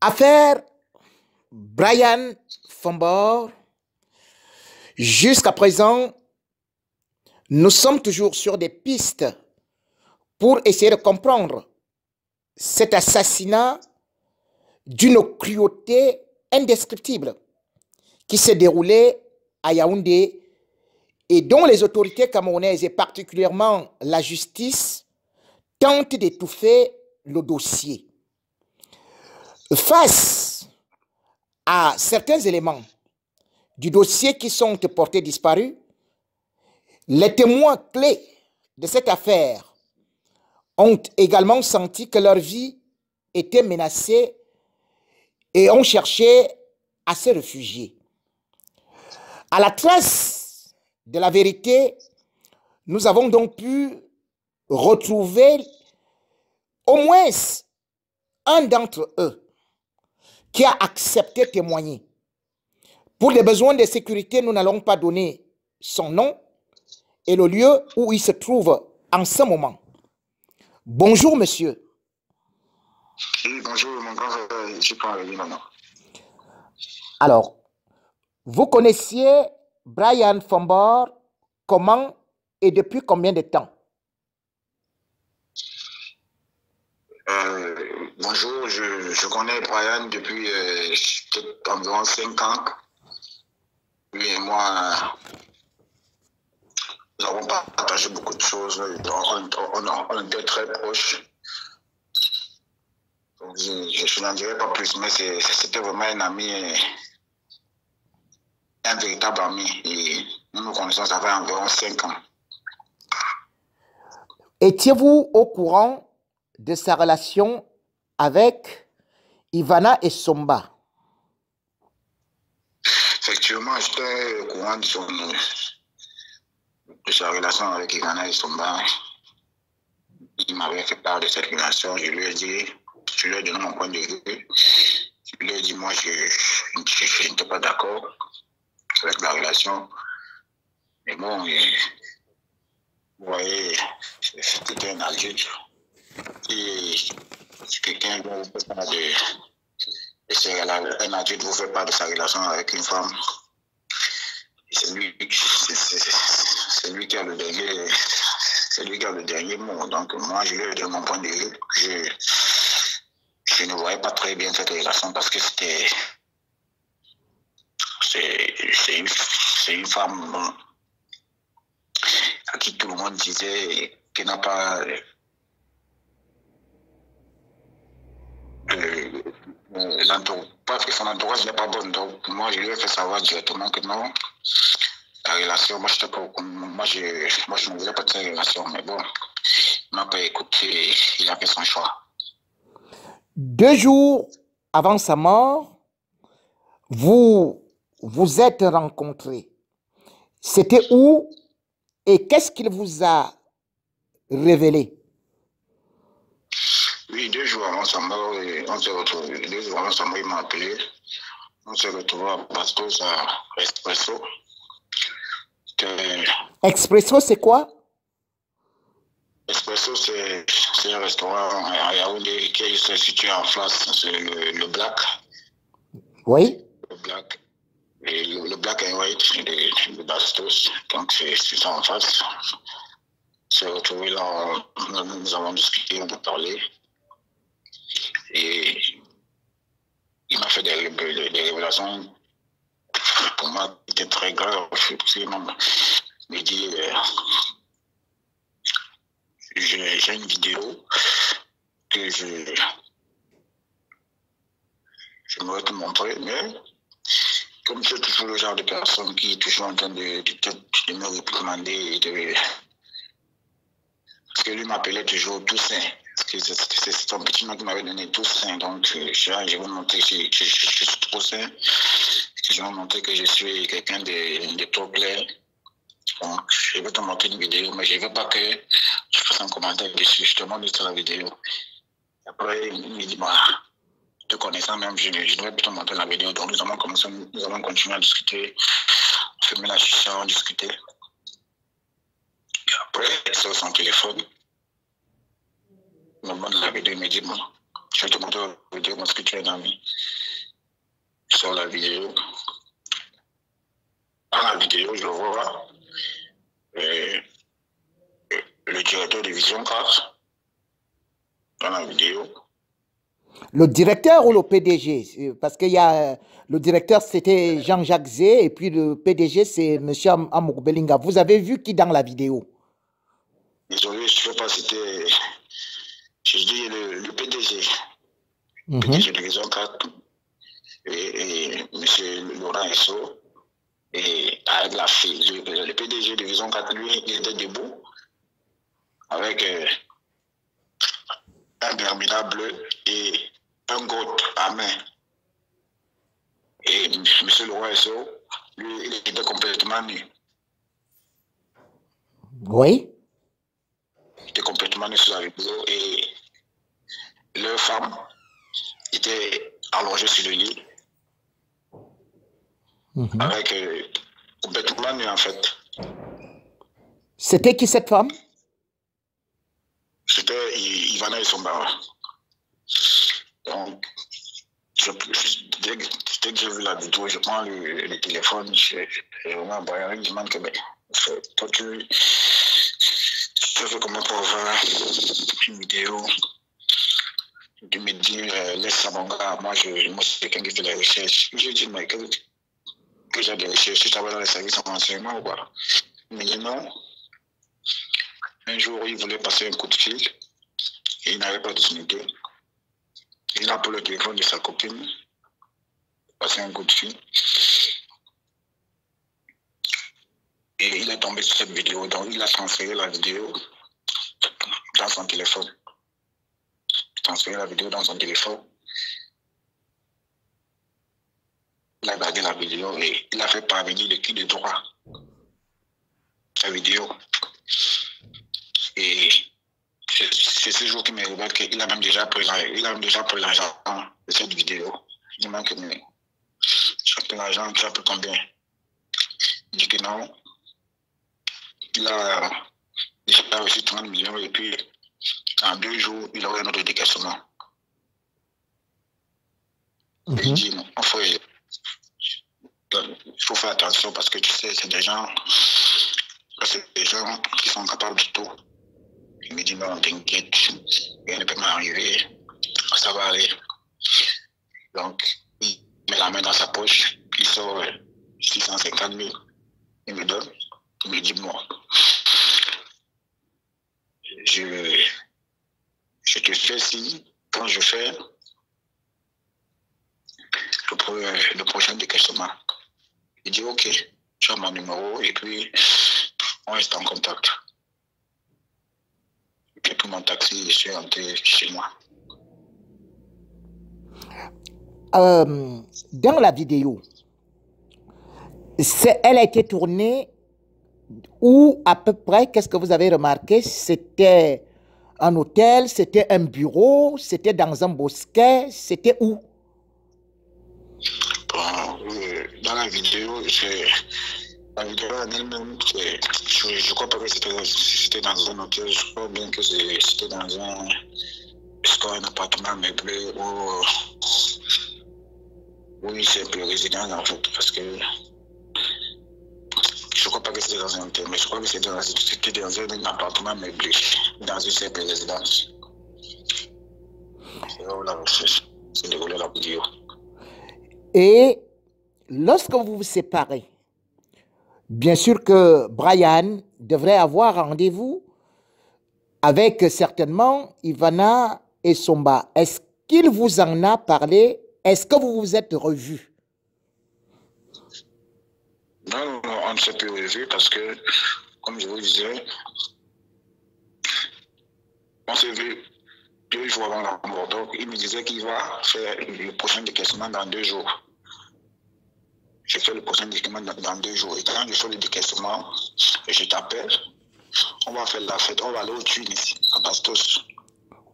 Affaire Brian Fombor. Jusqu'à présent, nous sommes toujours sur des pistes pour essayer de comprendre cet assassinat d'une cruauté indescriptible qui s'est déroulé à Yaoundé et dont les autorités camerounaises et particulièrement la justice tentent d'étouffer le dossier. Face à certains éléments du dossier qui sont portés disparus, les témoins clés de cette affaire ont également senti que leur vie était menacée et ont cherché à se réfugier. À la trace de la vérité, nous avons donc pu retrouver au moins un d'entre eux qui a accepté de témoigner. Pour les besoins de sécurité, nous n'allons pas donner son nom et le lieu où il se trouve en ce moment. Bonjour, monsieur. Oui, bonjour, mon grand frère, je parle avec lui maintenant. Alors, vous connaissiez Brian Fombor comment et depuis combien de temps? Bonjour, je connais Brian depuis environ 5 ans. Lui et moi, nous avons partagé beaucoup de choses. On était très proches. Donc, je n'en dirai pas plus, mais c'était vraiment un ami, un véritable ami. Et nous nous connaissons, ça fait environ 5 ans. Étiez-vous au courant de sa relation avec Ivana et Somba? Effectivement, j'étais au courant de sa relation avec Ivana et Somba. Il m'avait fait part de cette relation. Je lui ai dit, je lui ai donné mon point de vue. Je lui ai dit, moi, je n'étais pas d'accord avec la relation. Mais bon, vous voyez, c'était un adulte. Et si quelqu'un vous fait part un adulte vous fait part de sa relation avec une femme, c'est lui qui a le dernier. C'est lui qui a le dernier mot. Donc, moi, je lui ai donné mon point de vue. Je ne voyais pas très bien cette relation parce que c'est une femme à qui tout le monde disait qu'elle n'a pas parce que son entourage n'est pas bon. Donc, moi, je lui ai fait savoir directement que non. La relation, moi, je ne voulais pas de cette relation, mais bon, il m'a pas écouté, il a fait son choix. 2 jours avant sa mort, vous vous êtes rencontrés. C'était où et qu'est-ce qu'il vous a révélé? Oui, 2 jours avant sa mort, on s'est retrouvés. 2 jours avant sa mort, il m'a appelé. On s'est retrouvés à Bastos, à Espresso. Expresso, c'est quoi? Espresso, c'est un restaurant à Yaoundé qui est situé en face, c'est le Black. Oui. Le Black. Et le Black and White de Bastos. Donc, c'est ça en face. On s'est retrouvés là, nous avons discuté, on a parlé. Et il m'a fait des révélations pour moi qui étaient très graves. Il me dit j'ai une vidéo que je voudrais te montrer, mais comme c'est toujours le genre de personne qui est toujours en train de me réprimander parce que lui m'appelait toujours Toussaint. Parce que c'est son petit nom qui m'avait donné Toussaint. Donc, je vais montrer que je suis Toussaint. Je vais montrer que je suis quelqu'un de trop clair. Donc, je vais te montrer une vidéo, mais je ne veux pas que tu fasses un commentaire dessus. Je te montre juste la vidéo. Après, il me dit, te connaissant même, je devrais te montrer la vidéo. Donc, nous avons continué à discuter, fumer la chicha, on discutait. Et après, sur son téléphone, il me montre la vidéo, il me dit, je vais te montrer de vidéo parce que tu es un ami. Sur la vidéo. Dans la vidéo, je vois le directeur de Vision 4 dans la vidéo. Le directeur ou le PDG? Parce qu'il y a le directeur, c'était Jean-Jacques Zé, et puis le PDG, c'est M. Amour Belinga. Vous avez vu qui dans la vidéo? Désolé, je ne sais pas si c'était. Je dis le PDG. PDG de Vision 4 et M. Laurent Esso. Et avec la fille, le PDG de Vision 4, lui, il était debout avec un Bermuda bleu et un goat à main. Et M. Laurent Esso, lui, il était complètement nu. Oui. Il était complètement nu sur la vidéo et leur femme était allongée sur le lit. Avec complètement nu en fait. C'était qui cette femme? C'était Ivana Esomba. Donc, dès que j'ai vu la vidéo, je prends le téléphone, je demande que toi tu fais comment pour avoir une vidéo. Tu me dis, laisse ça mon gars, moi c'est quelqu'un qui fait les recherches. Je dis, mais que j'ai des recherches, tu travailles dans les services en renseignement ou quoi? Il me dit non. Un jour, il voulait passer un coup de fil et il n'avait pas de d'utilité. Il a pris le téléphone de sa copine, passer un coup de fil. Et il est tombé sur cette vidéo, donc il a transféré la vidéo dans son téléphone. Transféré la vidéo dans son téléphone. Il a gardé la vidéo et il a fait parvenir le qui de droit. La vidéo. Et c'est ce jour qui me révèle qu'il a même déjà pris l'argent de cette vidéo. Il dit que mais tu as pris l'argent, tu as pris combien? Il dit que non. Il a déjà reçu 30 millions et puis en 2 jours, il aurait un autre décaissement. Et il dit non, il faut faire attention parce que tu sais, c'est des gens qui sont capables de tout. Il me dit non, t'inquiète, rien ne peut m'arriver, ça va aller. Donc, il met la main dans sa poche, il sort 650 000, il me donne, il me dit bon, je te fais si, quand je fais le prochain décaissement. Il dit ok, tu as mon numéro et puis on reste en contact. J'ai pris mon taxi, je suis rentré chez moi. Dans la vidéo, elle a été tournée où à peu près, qu'est-ce que vous avez remarqué? C'était un hôtel, c'était un bureau, c'était dans un bosquet, c'était où? Bon, dans la vidéo en elle-même, je crois pas que c'était dans un hôtel, je crois bien que c'était dans un appartement meublé où c'est un peu résidence en fait, parce que je crois pas que c'était dans un hôtel, mais je crois que c'était dans un appartement meublé, dans une simple résidence. C'est là où la recherche s'est déroulée la vidéo. Et lorsque vous vous séparez, bien sûr que Brian devrait avoir rendez-vous avec certainement Ivana Esomba. Est-ce qu'il vous en a parlé? Est-ce que vous vous êtes revus? Non, on ne s'est plus revus parce que, comme je vous disais, on s'est vu 2 jours avant la mort. Donc, il me disait qu'il va faire le prochain décaissement dans 2 jours. Je fais le prochain décaissement dans 2 jours. Et quand je fais le décaissement, je t'appelle. On va faire la fête. On va aller aux Twins, à Bastos.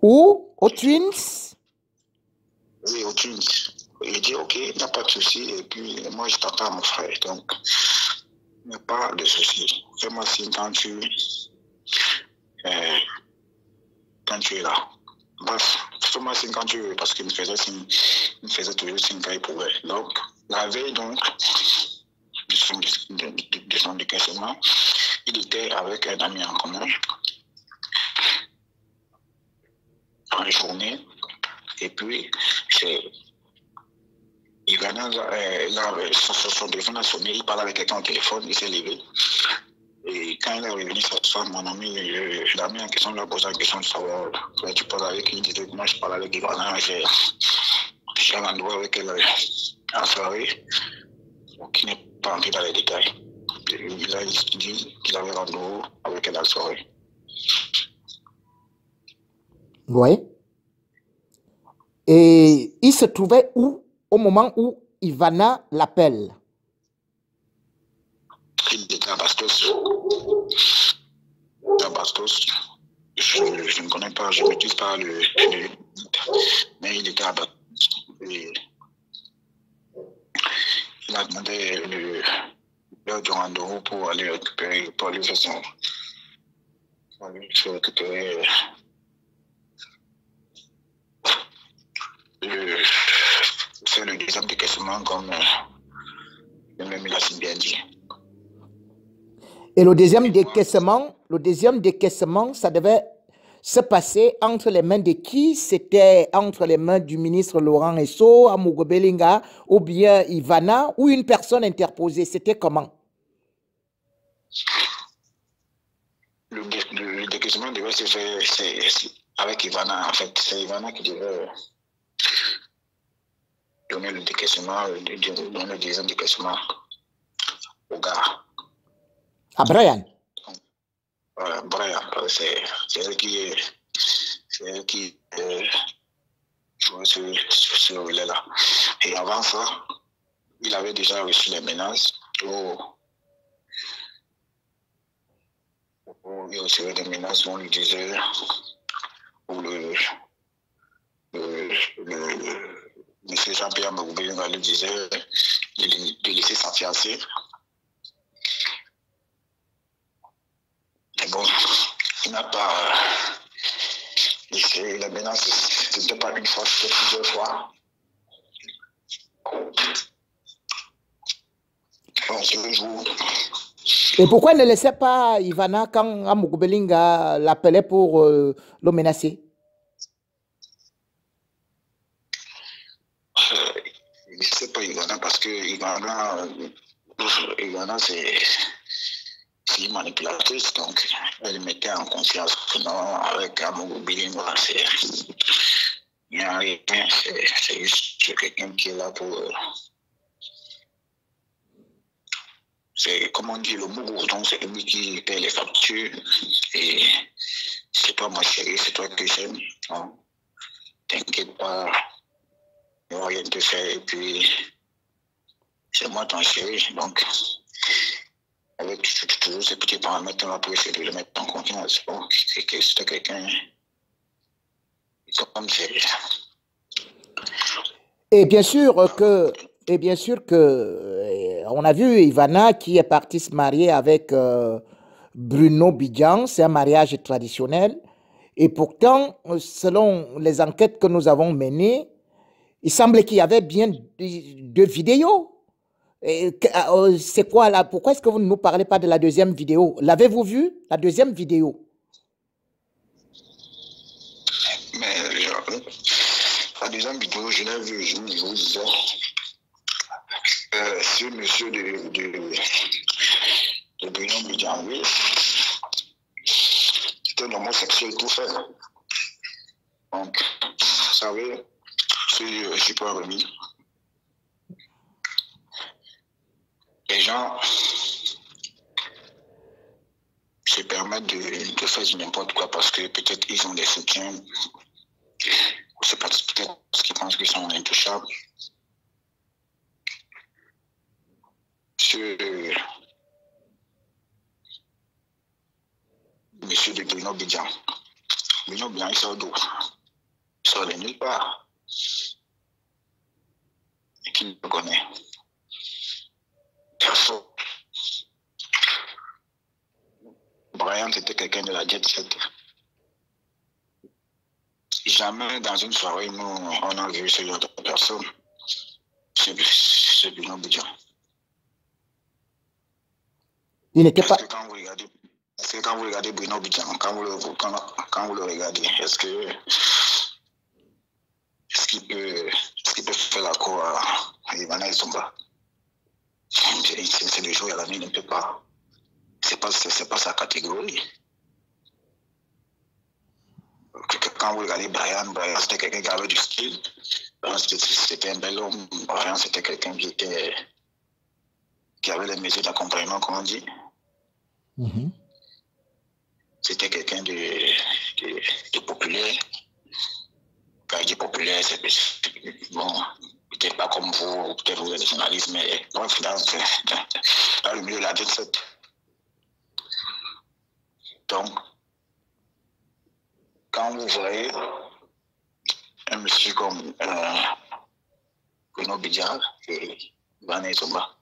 Où? Aux Twins? Oui, aux Twins. Il dit, ok, il n'y a pas de souci. Et puis, moi, je t'attends, mon frère. Donc, il n'y a pas de souci. Fais-moi signe quand tu es là. Bref, fais-moi signe quand tu veux, parce qu'il me faisait toujours signe quand il pouvait. Donc, la veille, donc, de son décaissement, il était avec un ami en commun en journée. Et puis, son téléphone a sonné, il parlait avec quelqu'un au téléphone, il s'est levé. Et quand il est revenu s'asseoir, mon ami, l'ami en question lui a posé la question de savoir, tu parles avec qui? Il disait que moi je parle avec Ivana, j'ai un endroit avec elle en soirée, qui n'est pas entré dans les détails. Il a dit qu'il avait rendez-vous avec elle en soirée. Oui. Et il se trouvait où au moment où Ivana l'appelle? Il était à Bastos. À Bastos. Je ne connais pas, je ne maîtrise pas mais il était à Bastos. Et il a demandé l'heure du rendez-vous pour aller récupérer, pour aller faire récupérer c'est le deuxième décaissement comme même il a si bien dit. Et le deuxième décaissement, ça devait se passer entre les mains de qui? C'était entre les mains du ministre Laurent Esso, Amogo Belinga, ou bien Ivana, ou une personne interposée? C'était comment? Le décaissement devait se faire avec Ivana, en fait. C'est Ivana qui devait donner le décaissement, donner le deuxième décaissement au gars. À Brian? Brian, c'est elle qui jouait ce relais-là. Et avant ça, il avait déjà reçu les menaces il recevait des menaces où on lui disait, où le monsieur Jean-Pierre Magoubélinga lui disait de laisser sa fiancée. Mais bon, il n'a pas laissé les menaces, c'était pas une fois, c'était plusieurs fois. Bon, ce jour. Et pourquoi il ne laissait pas Ivana quand Amogo Belinga l'appelait pour le menacer? Il ne laissait pas Ivana parce que Ivana c'est une manipulatrice, donc elle mettait en confiance que non, avec Amogo Belinga, il n'y a rien, c'est juste quelqu'un qui est là pour. C'est comme on dit, le bourreau, c'est lui qui paie les factures. Et c'est toi ma chérie, c'est toi que j'aime. T'inquiète pas, il ne va rien te faire. Et puis, c'est moi ton chéri. Donc, avec toujours ces petits paramètres-là pour essayer de le mettre en confiance. Bon, c'est quelqu'un comme c'est. Et bien sûr que on a vu Ivana qui est partie se marier avec Bruno Bidjan, c'est un mariage traditionnel. Et pourtant, selon les enquêtes que nous avons menées, il semblait qu'il y avait bien deux vidéos. C'est quoi là? Pourquoi est-ce que vous ne nous parlez pas de la deuxième vidéo? L'avez-vous vue, la deuxième vidéo? Mais la deuxième vidéo, je l'ai vue, je vous disais. Ce monsieur de Bruno Bidjan, oui, c'était un homosexuel tout fait. Donc, vous savez, si je suis pas remis, les gens se permettent de faire n'importe quoi parce que peut-être ils ont des soutiens, ou c'est peut-être parce qu'ils pensent qu'ils sont intouchables. Monsieur de Bruno Bidjan. Bruno Bidjan, il sort d'où? Il sort de nulle part. Et qui le connaît? Personne. Brian, c'était quelqu'un de la jet set. jamais dans une soirée, nous, on a vu ce genre de personnes. C'est Bruno Bidjan. Il n'était pas... Est-ce que quand vous regardez Bruno Bidjan, quand vous le regardez, est-ce qu'il peut faire la cour à Ivana et Somba? C'est le jour et la nuit, il ne peut pas. C'est pas sa catégorie. Quand vous regardez Brian, c'était quelqu'un qui avait du style. C'était un bel homme. Brian, c'était quelqu'un qui avait les mesures d'accompagnement, comme on dit. C'était quelqu'un de populaire. Quand je dis populaire, c'est bon, peut-être pas comme vous, peut-être vous êtes journaliste, mais bref, dans le milieu de la jet set. Donc, quand vous voyez un monsieur comme Bruno Bidjan et Ivana Somba,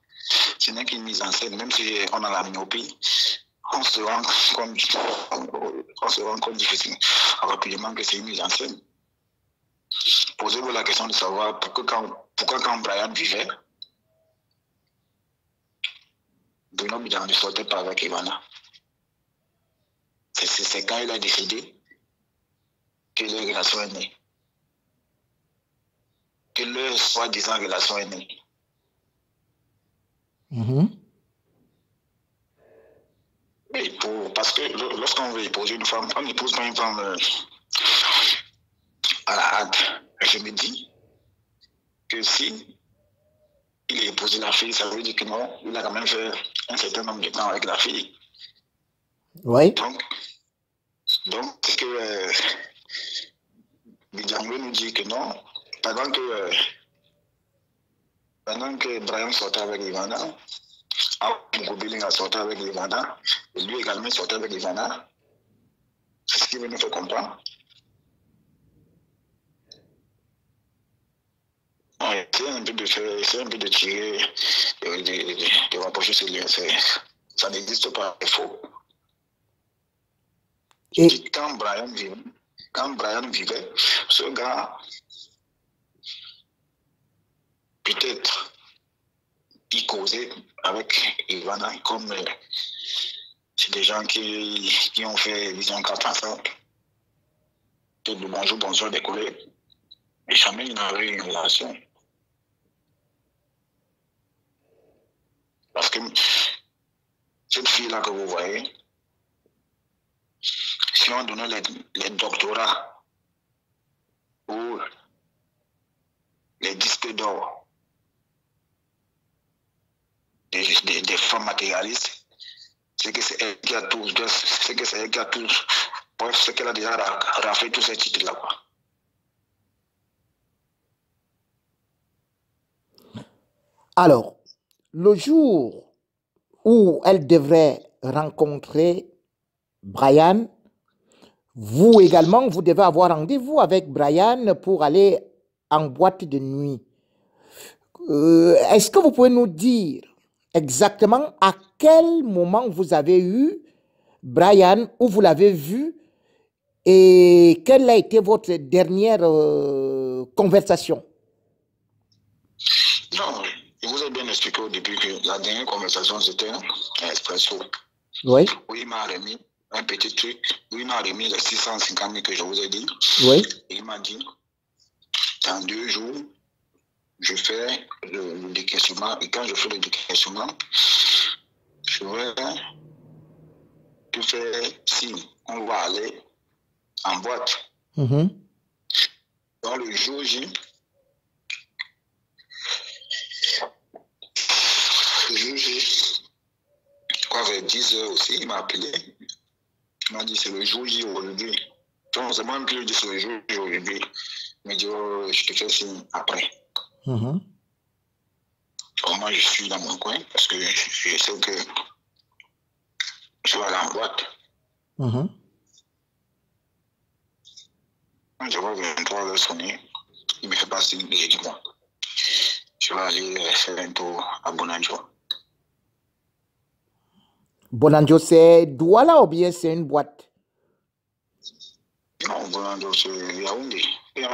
ce n'est qu'une mise en scène, même si on a la myopie, on se rend compte difficilement, rapidement que c'est une mise en scène. Posez-vous la question de savoir pourquoi quand Brian vivait, Bruno Bidjan ne sortait pas avec Ivana. C'est quand il a décidé que leur relation est née. Que leur soi-disant relation est née. Oui, parce que lorsqu'on veut épouser une femme, on n'épouse pas une femme à la hâte. Je me dis que si il a épousé la fille, ça veut dire que non, il a quand même fait un certain nombre de temps avec la fille. Oui. Donc c'est que Bidjan nous dit que non, pendant que Brian sortait avec Ivana, Ngobeling a sorti avec Ivana, et lui également sortait avec Ivana. C'est ce qui veut nous faire comprendre. C'est un peu de tirer, de rapprocher ces liens. Ça n'existe pas, c'est faux. Et quand Brian vivait, ce gars, peut-être, il causait avec Ivana, comme c'est des gens qui ont fait vision 4 ensemble. De bonjour, des collègues. Et jamais il n'avait eu une relation. Parce que cette fille-là que vous voyez, si on donnait les doctorats ou les disques d'or des femmes matérialistes, c'est que c'est elle qui a tous, bref, c'est qu'elle a déjà raflé tous ces titres-là. Alors, le jour où elle devrait rencontrer Brian, vous également, vous devez avoir rendez-vous avec Brian pour aller en boîte de nuit. Est-ce que vous pouvez nous dire exactement à quel moment vous avez eu Brian, où vous l'avez vu, et quelle a été votre dernière conversation? Non, je vous ai bien expliqué au début que la dernière conversation, c'était un expresso. Oui. Où il m'a remis un petit truc, où il m'a remis les 650 000 que je vous ai dit. Oui. Et il m'a dit, dans 2 jours, je fais le décaissement. Et quand je fais le décaissement, je vais te faire signe. On va aller en boîte. Dans le jour J, quoi, vers 10 heures aussi, il m'a appelé. Il m'a dit c'est le jour J aujourd'hui. Donc, c'est moi qui lui dis c'est le jour J aujourd'hui. Il m'a dit oh, je te fais signe après. Donc, moi, je suis dans mon coin parce que je sais que je vais aller en boîte. Je vois 23 heures sonner. Il me fait pas signe. J'ai dit bon, je vais aller faire un tour à Bonanjo. Bonanjo, c'est Douala ou bien c'est une boîte? Non, venant de Yaoundé. Il y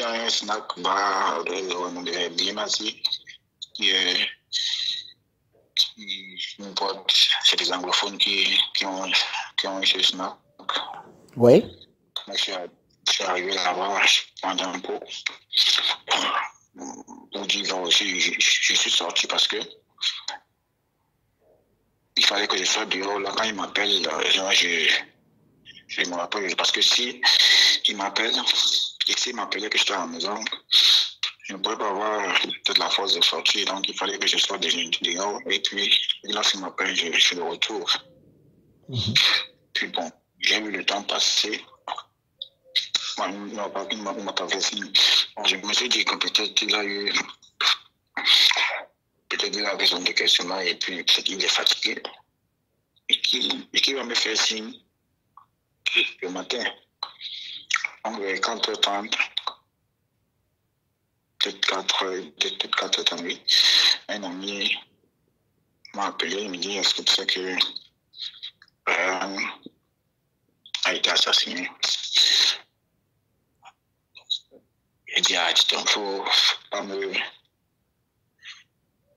a un snack bar de Biémassi qui me porte. C'est des anglophones qui ont ce snack. Oui. Moi, je suis arrivé là-bas pendant un peu. Pour dire aussi, je suis sorti parce que il fallait que je sois dehors. Là, quand il m'appelle, je me rappelle. Parce que si il m'appelle, et s'il m'appelait que je suis à la maison, je ne pourrais pas avoir toute la force de sortir. Donc, il fallait que je sois dehors. Et puis, là, s'il m'appelle, je suis de retour. Puis bon, j'ai eu le temps passer. Il m'a pas fait signe. Bon, je me suis dit que peut-être il a eu. Peut-être il avait son questionnement et puis peut-être qu'il est fatigué. Et qu'il va me faire signe le matin. Donc, 4h30, peut-être 4h30, oui. Un ami m'a appelé, il me dit, est-ce que tu sais que a été assassiné? Il dit, ah, tu t'en fous, pas me...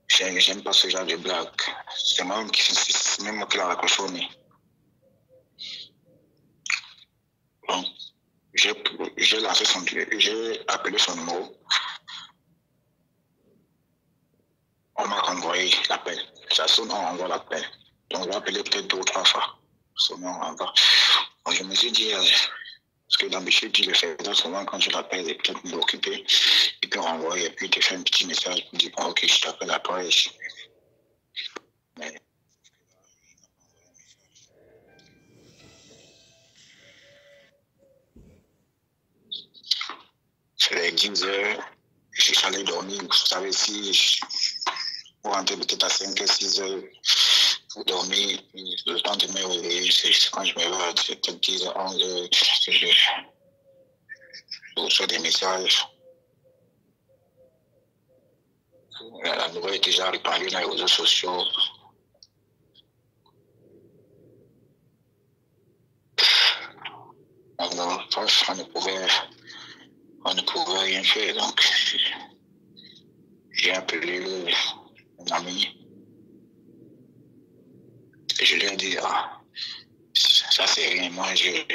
J'aime pas ce genre de blague. C'est même moi qui l'a raccroché. Donc, j'ai appelé son numéro. On m'a renvoyé l'appel. Ça sonne, on renvoie l'appel. Donc, on va appeler peut-être 2 ou 3 fois. Sonne, on renvoie. Donc, je me suis dit, parce que d'habitude, il le fait souvent quand je l'appelle, il est peut-être occupé. Il peut renvoyer et puis il te fait un petit message pour dire, bon, ok, je t'appelle après. Mais c'est les 10h, je suis allé dormir. Vous savez, si vous rentrez peut-être à 5h, 6h, pour dormir, le temps de me réveiller, c'est quand je me réveille, c'est peut-être 10h, 11h, que je reçois des messages. La nouvelle est déjà répandue dans les réseaux sociaux. Non, on ne pouvait rien faire. Donc, j'ai appelé un ami et je lui ai dit, ah, ça c'est rien, moi j'ai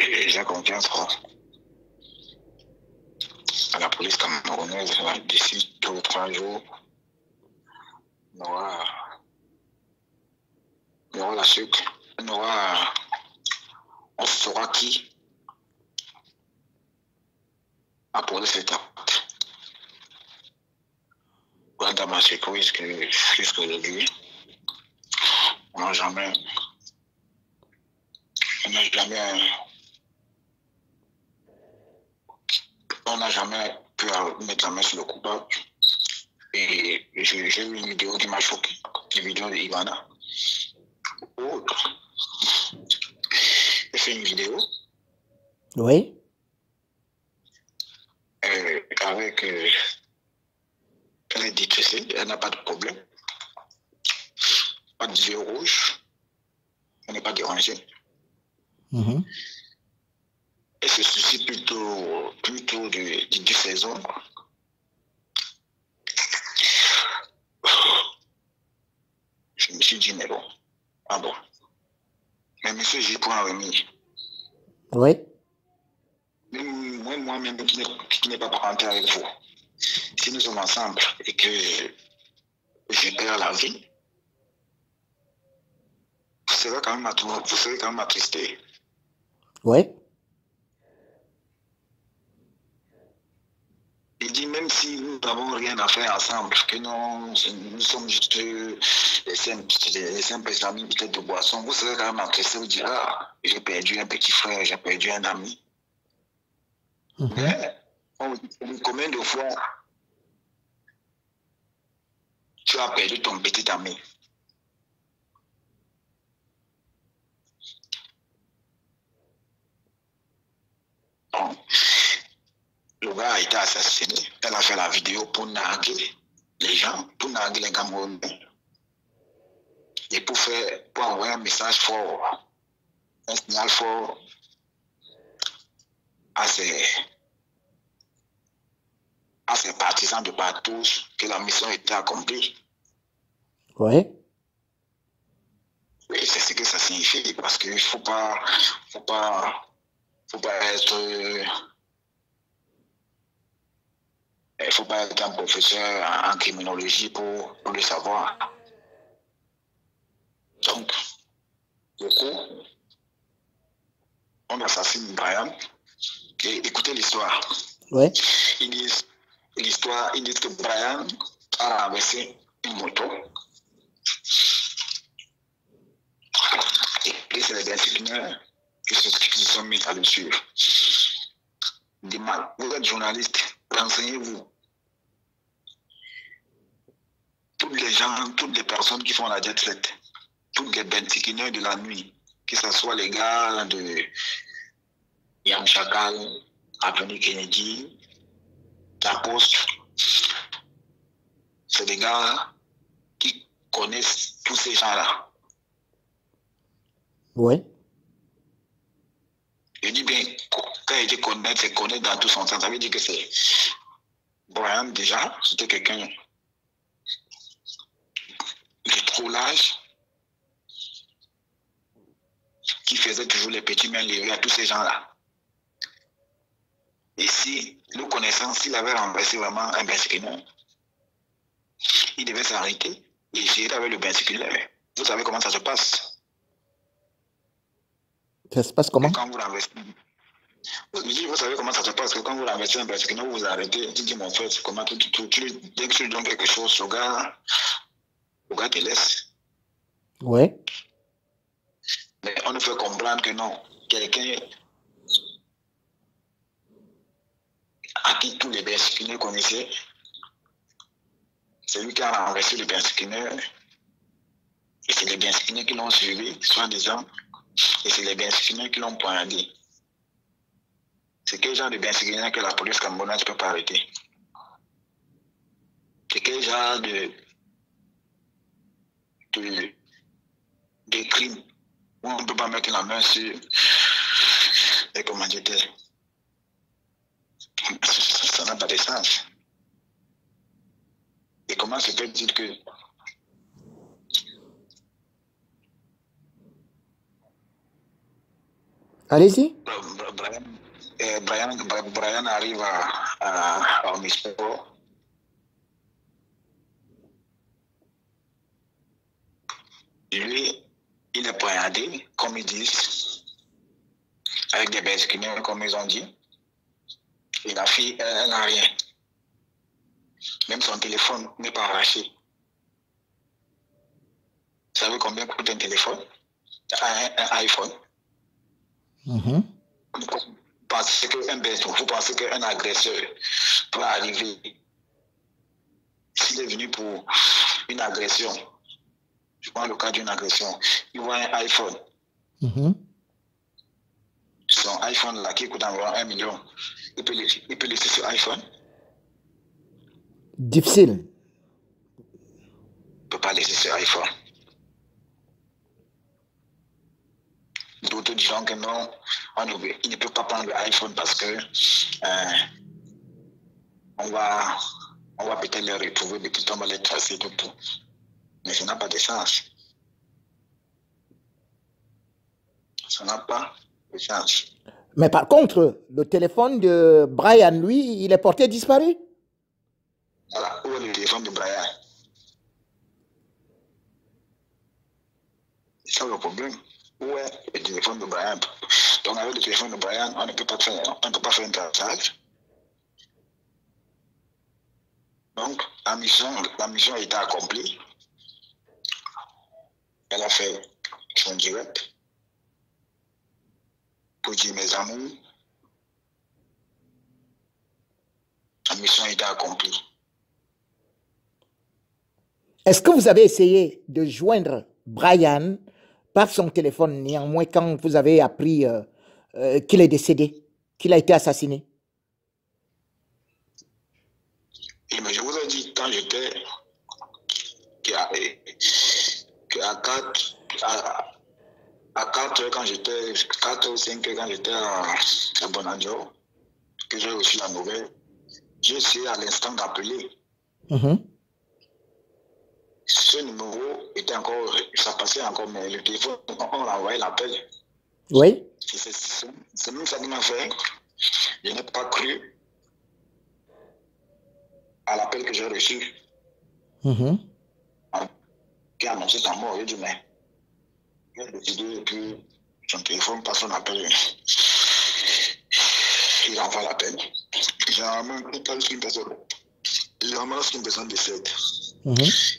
confiance à la police camerounaise. D'ici 2 ou 3 jours, on aura la suite, on saura qui a posé cet acte. Dans ma surprise que jusqu'à aujourd'hui, on n'a jamais pu mettre la main sur le coupable. Et j'ai eu une vidéo qui m'a choqué, une vidéo de Ivana. Oh. J'ai fait une vidéo. Oui. Avec elle est détressée, elle n'a pas de problème. Pas de yeux rouges. Elle n'est pas dérangée. Elle se soucie plutôt de ses ombres. Je me suis dit, mais bon, ah bon. Mais monsieur, j'ai point remis. Oui. Moi-même qui n'ai pas parenté avec vous, si nous sommes ensemble et que je perds la vie, vous serez quand même attristé. Oui. Il dit, même si nous n'avons rien à faire ensemble, que nous sommes juste les simples amis peut-être de boisson, vous serez quand même attristé, vous direz, ah, j'ai perdu un petit frère, j'ai perdu un ami. Mais, combien de fois tu as perdu ton petit ami? Donc, le gars a été assassiné. Elle a fait la vidéo pour narguer les gens, pour narguer les Camerounais. Et pour envoyer un message fort, un signal fort à ses partisans de partout que la mission était accomplie. Oui. Et c'est ce que ça signifie, parce qu'il ne faut pas être un professeur en criminologie pour le savoir. Donc, du coup, on assassine Brian. Et écoutez l'histoire. Oui. Ils disent que Brian a renversé une moto. Et c'est les Bensikineurs qui se sont mis à le suivre. Vous êtes journaliste, renseignez-vous. Toutes les gens, toutes les personnes qui font la jet set, tous les Bensikineurs de la nuit, que ce soit les gars de Yam Chakal, Avenue Kennedy, La Poste, c'est des gars qui connaissent tous ces gens-là. Oui. Je dis bien, quand il dit connaître, c'est connaître dans tout son sens. Ça veut dire que c'est Brian, déjà, c'était quelqu'un de trop large, qui faisait toujours les petits mains levées à tous ces gens-là. Et si, le connaissant, s'il avait renversé vraiment un Bensikineur, il devait s'arrêter et essayer avec le Bensikineur. Vous savez comment ça se passe? Ça se passe comment? Quand vous renversez, vous savez comment ça se passe, que quand vous renversez un Bensikineur, vous vous arrêtez, vous dites, mon frère, comment dès que tu lui donnes quelque chose, le gars te laisse. Oui. Mais on nous fait comprendre que non, quelqu'un à qui tous les Bensikineurs connaissaient, c'est lui qui a renversé le Bensikineur. Et c'est les Bensikineurs qui l'ont suivi, soi-disant, et c'est les Bensikineurs qui l'ont poignardé. C'est quel genre de Bensikineur que la police camerounaise ne peut pas arrêter? C'est quel genre de crime où on ne peut pas mettre la main sur les commanditaires? Ça n'a pas de sens. Et comment se peut-il que Allez-y. Brian arrive à Omnisport. Lui, il est poignardé, comme ils disent, avec des Bensikineurs, comme ils ont dit. Et la fille, elle n'a rien. Même son téléphone n'est pas arraché. Vous savez combien coûte un téléphone? Un iPhone. Mm-hmm. Vous pensez qu'un agresseur peut arriver, s'il est venu pour une agression, je prends le cas d'une agression, il voit un iPhone. Mm-hmm. Son iPhone là qui coûte environ 1 million, il peut laisser ce iPhone? Difficile. Il ne peut pas laisser ce iPhone. D'autres diront que non, il ne peut pas prendre l'iPhone parce que on va peut-être les retrouver, mais on va les tracer tout. Mais ça n'a pas de sens. Ça n'a pas de sens. Mais par contre, le téléphone de Brian, lui, il est porté disparu. Voilà, où est le téléphone de Brian? C'est ça le problème. Où est le téléphone de Brian? Donc avec le téléphone de Brian, on ne peut pas faire un traçage. Donc la mission a été accomplie. Elle a fait son direct pour dire mes amours. La mission a été accomplie. Est-ce que vous avez essayé de joindre Brian par son téléphone, néanmoins, quand vous avez appris qu'il est décédé, qu'il a été assassiné? Et mais je vous ai dit, quand j'étais à 4 heures, quand j'étais 4 ou 5 heures, quand j'étais à Bonanjo, que j'ai reçu la nouvelle, j'ai essayé à l'instant d'appeler. Ce numéro était encore, ça passait encore, mais le téléphone, on a envoyé l'appel. Oui. C'est même ça qui m'a fait. Je n'ai pas cru à l'appel que j'ai reçu. Qui a annoncé sa mort. J'ai dit, mais j'ai décidé que son téléphone passe son appel. Il envoie l'appel. Généralement, lorsqu'une personne décède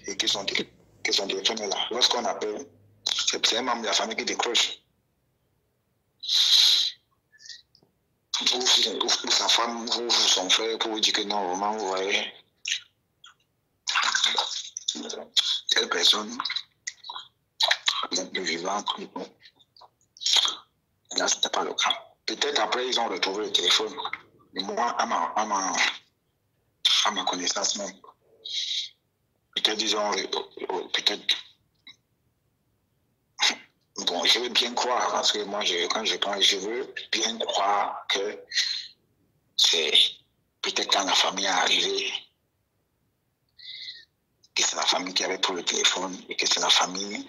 et que son téléphone est là, lorsqu'on appelle, c'est un membre de la famille qui décroche. Ou sa femme, ou son frère, pour vous dire que non, vraiment, vous voyez, telle personne n'est plus vivante. Là, ce n'était pas le cas. Peut-être après, ils ont retrouvé le téléphone. Mais moi, à ma connaissance même, peut-être, disons, peut-être. Bon, je veux bien croire, parce que moi, quand je pense, je veux bien croire que c'est peut-être quand la famille est arrivée, que c'est la famille qui avait pris le téléphone et que c'est la famille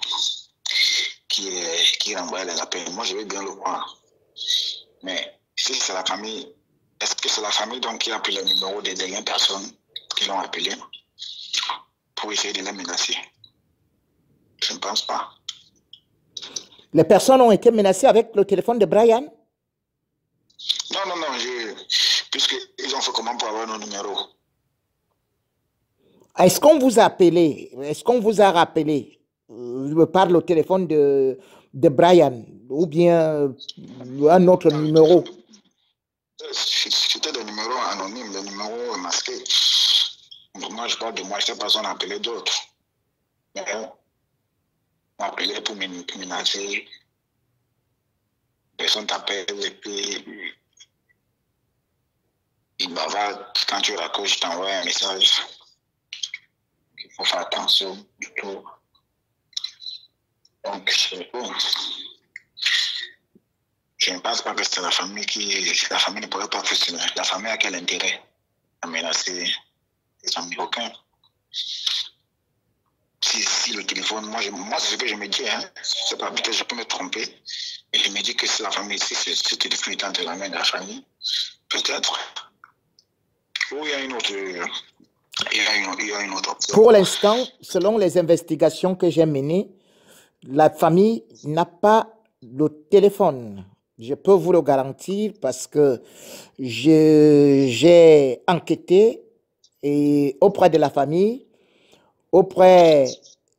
qui envoyait les appels. Moi, je veux bien le croire. Mais si c'est la famille, est-ce que c'est la famille donc qui a pris le numéro des dernières personnes qui l'ont appelé pour essayer de les menacer? Je ne pense pas. Les personnes ont été menacées avec le téléphone de Brian? Non, puisqu'ils ont fait comment pour avoir nos numéros. Est-ce qu'on vous a appelé? Est-ce qu'on vous a rappelé par le téléphone de Brian ou bien un autre numéro? C'était des numéros anonymes, des numéros masqués. Moi, je parle de moi, je ne sais pas si on a appelé d'autres. Mais on m'a appelé pour me menacer. Personne t'appelle et puis il bavarde. Quand tu raccroches, je t'envoie un message. Il faut faire attention du tout. Donc, bon. Je ne pense pas que c'est la famille la famille ne pourrait pas fonctionner. La famille a quel intérêt à menacer les amis? Aucun. Si le téléphone, moi c'est ce que je me dis, hein. C'est pas, peut-être je peux me tromper, et je me dis que si la famille, si ce téléphone est entre la main de la famille, peut-être, ou il y a une autre, option. Pour l'instant, selon les investigations que j'ai menées, la famille n'a pas le téléphone. Je peux vous le garantir parce que j'ai enquêté et auprès de la famille, auprès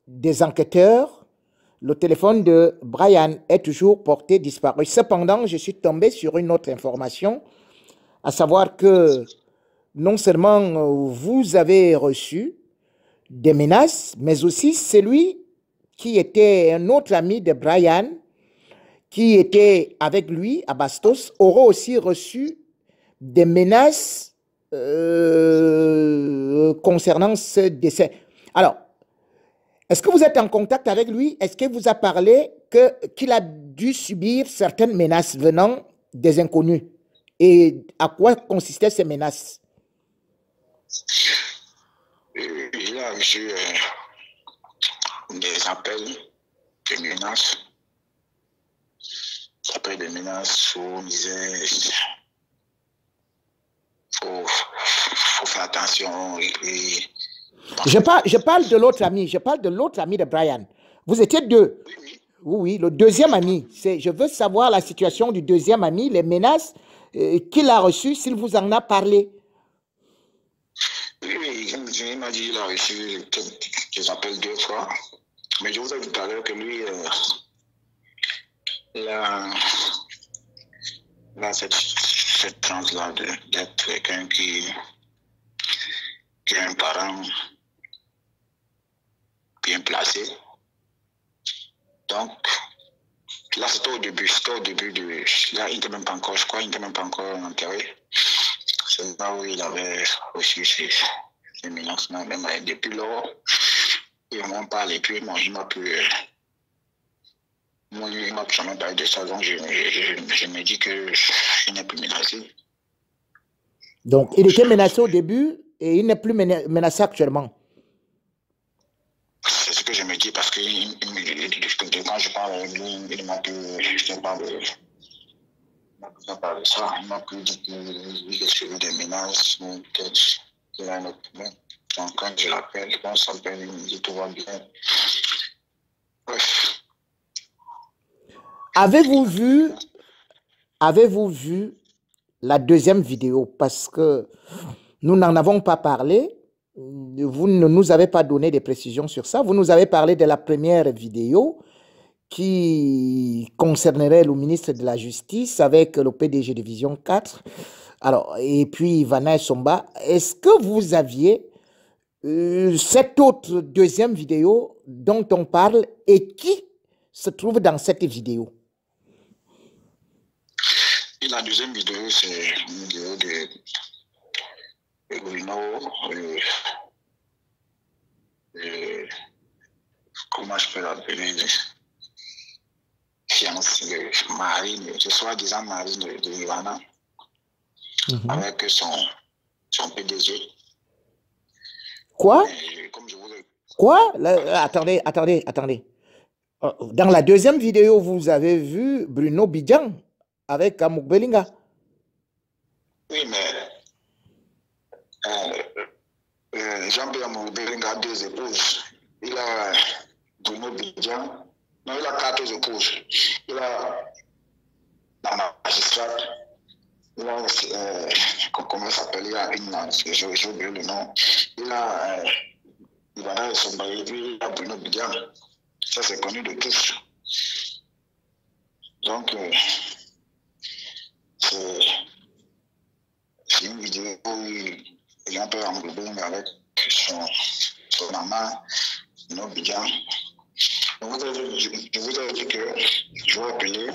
des enquêteurs, le téléphone de Brian est toujours porté disparu. Cependant, je suis tombé sur une autre information, à savoir que non seulement vous avez reçu des menaces, mais aussi celui qui était un autre ami de Brian, qui était avec lui à Bastos, aura aussi reçu des menaces concernant ce décès. Alors, est-ce que vous êtes en contact avec lui? Est-ce qu'il vous a parlé qu'il a dû subir certaines menaces venant des inconnus? Et à quoi consistaient ces menaces? Il a reçu des appels de menaces. Appels de menaces où on disait faut faire attention. Je parle de l'autre ami. Je parle de l'autre ami de Brian. Vous étiez deux. Oui, le deuxième ami. Je veux savoir la situation du deuxième ami, les menaces qu'il a reçues, s'il vous en a parlé. Oui, il m'a dit qu'il a reçu des appels 2 fois. Mais je vous ai dit tout à l'heure que lui, il a cette chance-là d'être quelqu'un qui a un parent bien placé. Donc, là, c'était au début là, il n'était même pas encore, je crois, il n'était même pas encore enterré. C'est là où il avait reçu ses menaces. Même depuis lors, ils m'ont parlé, puis moi, il m'a plus jamais parlé de ça, donc je me dis que je n'ai plus menacé. Donc, il était menacé au début et il n'est plus menacé actuellement. C'est ce que je me dis parce que quand je parle avec lui, il m'a pu, je parle de ça. Il m'a pu dire qu'il a suivi des menaces ou qu'il a un autre problème. Donc, quand je l'appelle, on s'appelle, il me dit tout va bien. Bref. Avez-vous vu la deuxième vidéo? Parce que nous n'en avons pas parlé. Vous ne nous avez pas donné des précisions sur ça. Vous nous avez parlé de la première vidéo qui concernerait le ministre de la Justice avec le PDG de Vision 4. Alors, et puis Ivana Essomba. Est-ce que vous aviez cette autre deuxième vidéo dont on parle et qui se trouve dans cette vidéo? Et la deuxième vidéo, c'est une vidéo de Bruno, comment je peux l'appeler, fiancé, mari, soi-disant mari de Ivana, avec son PDG. Quoi? Comme je vous ai... Quoi? Attendez. Dans la deuxième vidéo, vous avez vu Bruno Bidjan avec Amouk Belinga. Oui, mais Jean-Pierre Amouk Belinga a 2 épouses. Il a Bruno Bidjan. Non, il a 4 épouses. Il a la magistrate. Il a, comment ça s'appelle? Il a une, j'ai oublié le nom. Il a Ivana Essomba, il a Bruno Bidjan. Ça, c'est connu de tous. Donc, c'est une vidéo où il a un peu englobé avec son maman, Bruno Bidjan. Je vous ai dit que je vais appeler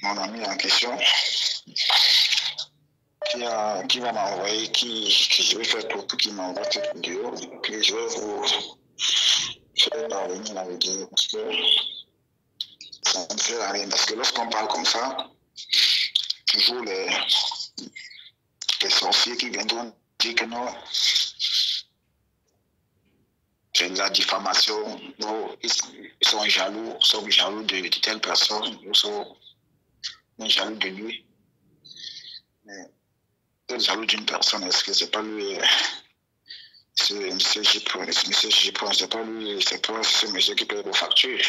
mon ami en question qui va m'envoyer, je vais faire tout pour qu'il m'envoie cette vidéo, puis je vais vous faire parvenir la vidéo parce que ça ne sert à rien. Parce que lorsqu'on parle comme ça, toujours les sorciers qui viendront dire que non, c'est de la diffamation, non, ils sont jaloux de telle personne, ils sont jaloux de lui. Mais être jaloux d'une personne, est-ce que c'est pas lui, c'est M. Gipron, c'est pas lui, c'est pas ce monsieur qui paye vos factures.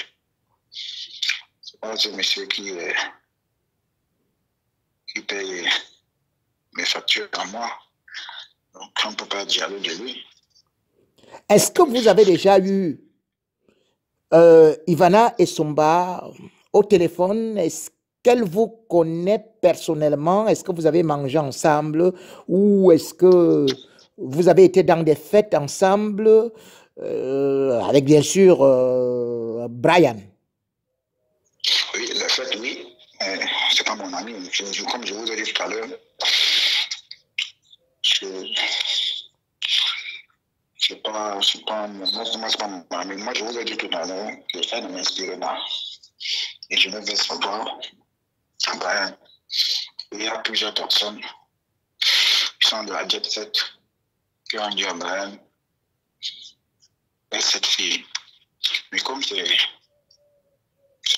C'est pas ce monsieur qui paye mes factures à moi. Donc, on ne peut pas être jaloux de lui. Est-ce que vous avez déjà eu Ivana Essomba au téléphone? Est-ce qu'elle vous connaît personnellement? Est-ce que vous avez mangé ensemble? Ou est-ce que vous avez été dans des fêtes ensemble avec bien sûr Brian? Oui, les fêtes, oui. C'est pas mon ami. Comme je vous ai dit tout à l'heure, c'est pas mon ami. Moi, je vous ai dit tout à l'heure que les fêtes ne m'inspirent pas. Et je ne vais savoir, Brian, il y a plusieurs personnes qui sont de la jet set qui ont dit à Brian et cette fille. Mais comme c'est, vous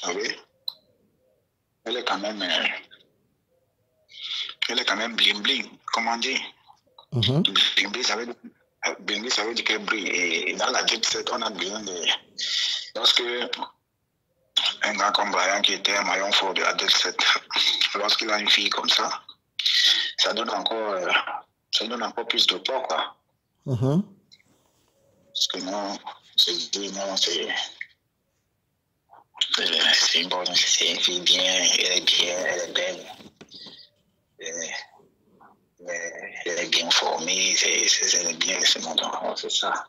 savez, elle est quand même bling bling, comment on dit? Bling bling, ça veut dire qu'elle brille. Et dans la jet set, on a besoin de... Lorsque un gars comme Brian, qui était un maillon fort de la jet set, lorsqu'il a une fille comme ça, ça donne encore plus de poids, quoi. Parce que non, c'est une bonne, c'est une fille bien, elle est belle. Elle est bien formée, elle est bien, c'est mon enfant, c'est ça.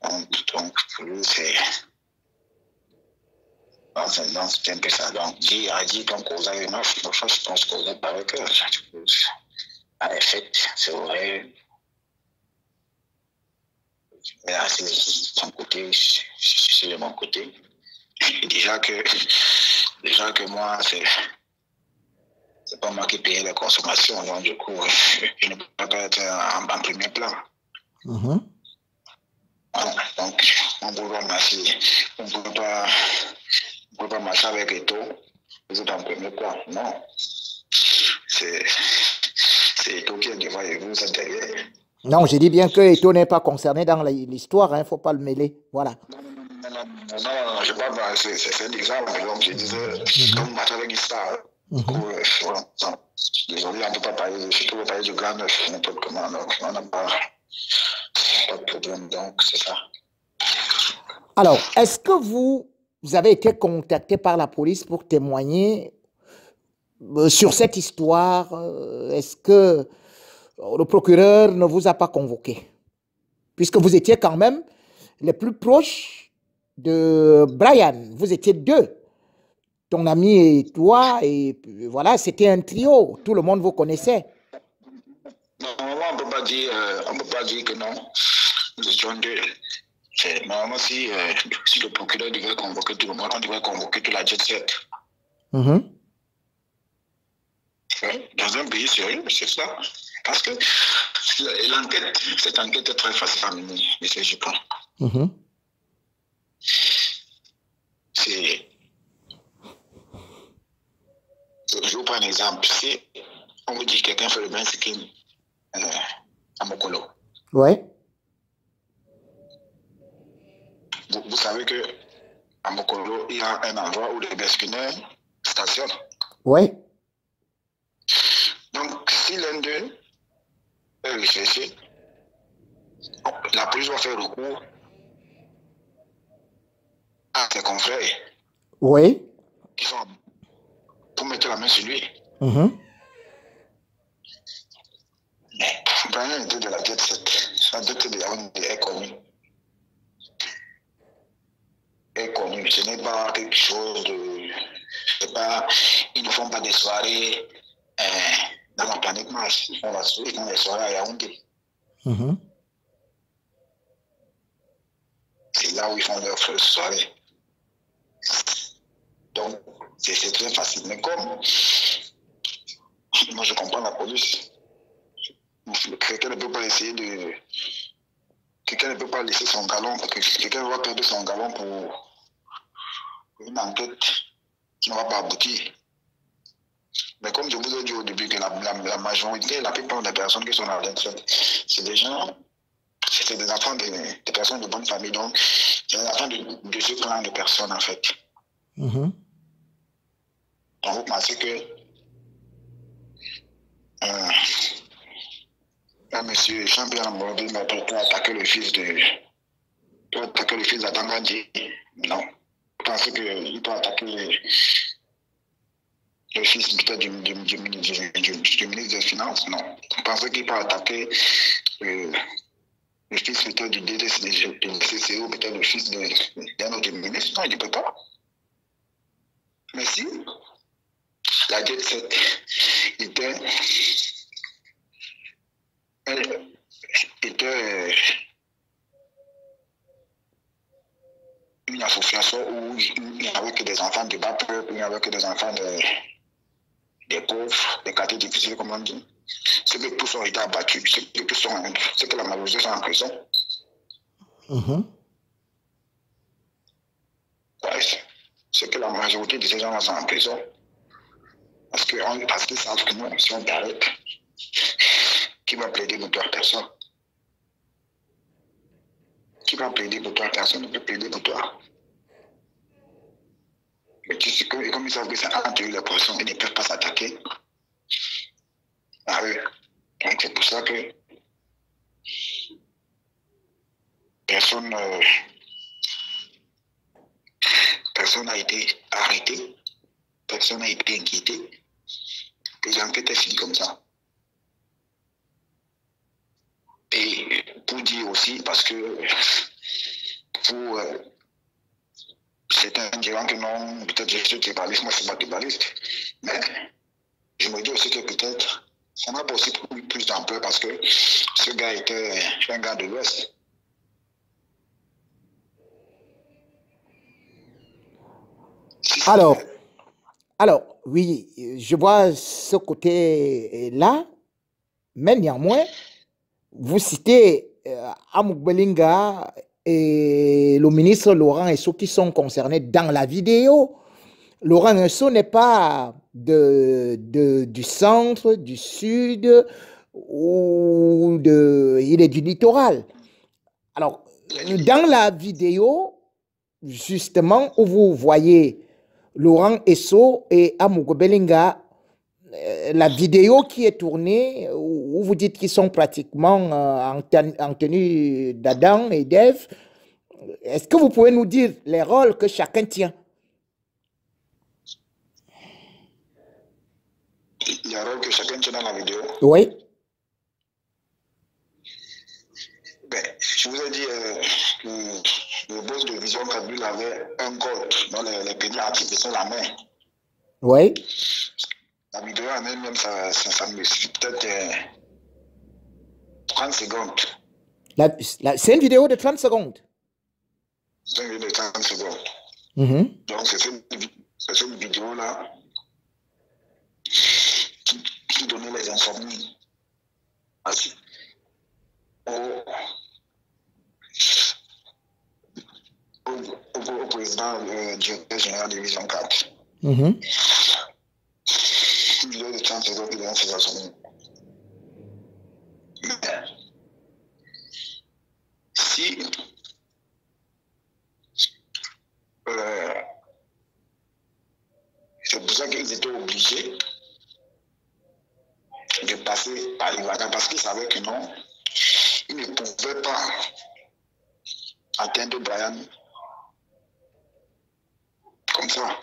Donc, pour lui, c'est un peu ça. Donc, a dit donc, vous avez une offre, je pense que vous êtes avec eux. En effet, c'est vrai. Mais là, c'est son côté, c'est de mon côté. Et déjà que moi, c'est pas moi qui paye la consommation, donc du coup, je ne peux pas être en premier plan. Mhm. Voilà, donc, on ne peut pas marcher, on ne peut pas marcher avec Eto, vous êtes en premier plan. Non, c'est Eto qui est devant et vous êtes derrière. Non, je dis bien que Eto n'est pas concerné dans l'histoire, il ne faut pas le mêler. Voilà. Non, je ne sais pas, c'est un exemple. Donc, je disais, quand vous marchez avec Issa, voilà, désolé, on ne peut pas parler, surtout parler du Grand Neuf, n'importe comment, donc on n'a pas de problème, donc c'est ça. Alors, est-ce que vous avez été contacté par la police pour témoigner sur cette histoire? Est-ce que le procureur ne vous a pas convoqué? Puisque vous étiez quand même les plus proches de Brian. Vous étiez deux, ton ami et toi, et voilà, c'était un trio. Tout le monde vous connaissait. Normalement, on ne peut pas dire que non. Nous étions deux. Normalement, si le procureur devait convoquer tout le monde, on devait convoquer toute la jet set. Mhm. Dans un pays sérieux, c'est ça. Parce que cette enquête est très facile à mener, M. Jupon. Mhm. Je vous prends un exemple. Si on vous dit que quelqu'un fait le bain skin à Mokolo, Ouais. vous savez que à Mokolo, il y a un endroit où les basculeurs stationnent. Ouais. Donc, si l'un d'eux est recherché, la police va faire recours à ses confrères Oui. qui sont pour mettre la main sur lui. Mhm. Mais Brian était de la jet set. La jet set de Yaoundé est connue. Est connue. Ce n'est pas quelque chose de. C'est pas. Ils ne font pas des soirées dans la planète Mars. Ils font des soirées à Yaoundé. Mhm. C'est là où ils font leurs soirées. Donc, c'est très facile. Mais comme moi je comprends la police, quelqu'un ne peut pas essayer de. Quelqu'un ne peut pas laisser son galon, quelqu'un va perdre son galon pour une enquête qui ne va pas aboutir. Mais comme je vous ai dit au début que la majorité, la plupart des personnes qui sont dans l'enquête, c'est des gens, c'est des enfants des personnes de bonne famille, donc c'est des enfants de ce clan de personnes en fait. Mhm. Donc vous pensez que un monsieur champion Amorbi peut attaquer le fils d'Atangandji? Non. Vous pensez qu'il peut attaquer le fils peut-être du ministre des Finances? Non. Vous pensez qu'il peut attaquer le fils peut-être du DCCO, peut-être le fils d'un autre ministre? Non, il ne peut pas. Mais si la jet set était une association où il n'y avait que des enfants de bas peuple, il n'y avait que des enfants des pauvres, des quartiers difficiles, comme on dit. Ceux que tous ont été abattus, ceux que la majorité sont en prison. Mhm. Ouais, c'est que la majorité de ces gens-là sont en prison. Parce qu'ils savent que non, si on t'arrête, qui va plaider pour toi? Personne. Qui va plaider pour toi? Personne ne peut plaider pour toi. Mais tu sais que, comme ils savent que c'est entre eux les poissons, ils ne peuvent pas s'attaquer à eux. Donc c'est pour ça que personne n'a été arrêté, personne n'a été inquiété. Que l'enquête est finie comme ça. Et pour dire aussi, parce que pour certains diront que non, peut-être je suis tribaliste, moi je ne suis pas tribaliste. Mais je me dis aussi que peut-être ça n'a pas aussi plus d'ampleur parce que ce gars était un gars de l'Ouest. Alors, Alors, oui, je vois ce côté-là, mais néanmoins, vous citez Amouk Belinga et le ministre Laurent Esso qui sont concernés dans la vidéo. Laurent Esso n'est pas du centre, du sud, il est du littoral. Alors, dans la vidéo, justement, où vous voyez Laurent Esso et Amouk Belinga, la vidéo qui est tournée, où vous dites qu'ils sont pratiquement en tenue d'Adam et d'Ève, est-ce que vous pouvez nous dire les rôles que chacun tient? Les rôles que chacun tient dans la vidéo? Oui. Ben, je vous ai dit que le boss de Vision Kabul avait un code dans les pédiatres qui sont la main. Oui. La vidéo en elle-même, ça me suit peut-être 30 secondes. C'est une vidéo de 30 secondes. C'est une vidéo de 30 secondes. Donc, c'est cette vidéo-là qui donnait les insomnies au président directeur général de Vision 4. Une vidéo de 30 secondes qui donne ses insomnies. Si c'est pour ça qu'ils étaient obligés de passer par l'Ivoire parce qu'ils savaient que non, ils ne pouvaient pas atteindre Brian comme ça.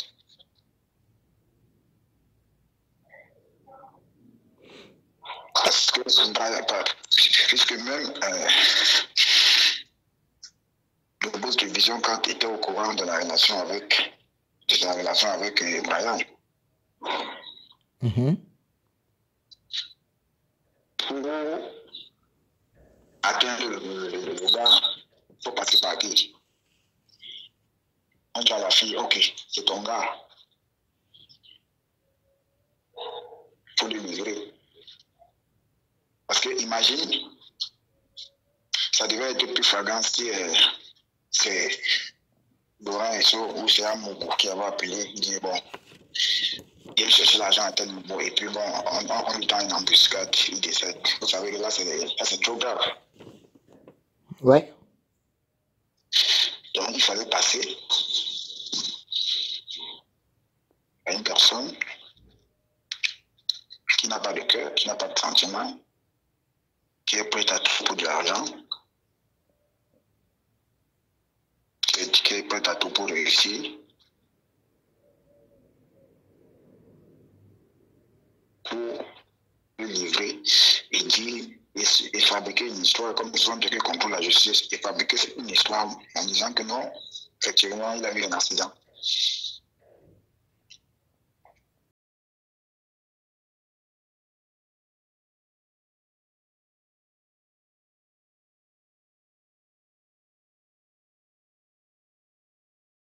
Parce que puisque même le boss de Vision 4 était au courant de la relation avec Brian. Pour atteindre le gars, il faut passer par qui? On dit à la fille, ok, c'est ton gars. Il faut le livrer. Parce que imagine, ça devait être plus flagrant si c'est Laurent Esso ou c'est Amougou qui avait appelé, il dit bon, il cherche l'argent à tel niveau et puis bon, on lui tend une embuscade, il décède. Vous savez que là c'est trop grave. Ouais. Donc il fallait passer à une personne qui n'a pas de cœur, qui n'a pas de sentiment, qui est prête à tout pour de l'argent, qui est prête à tout pour réussir, pour le livrer et dire et fabriquer une histoire comme ils ont dit contre la justice et fabriquer une histoire en disant que non, effectivement, il a eu un accident.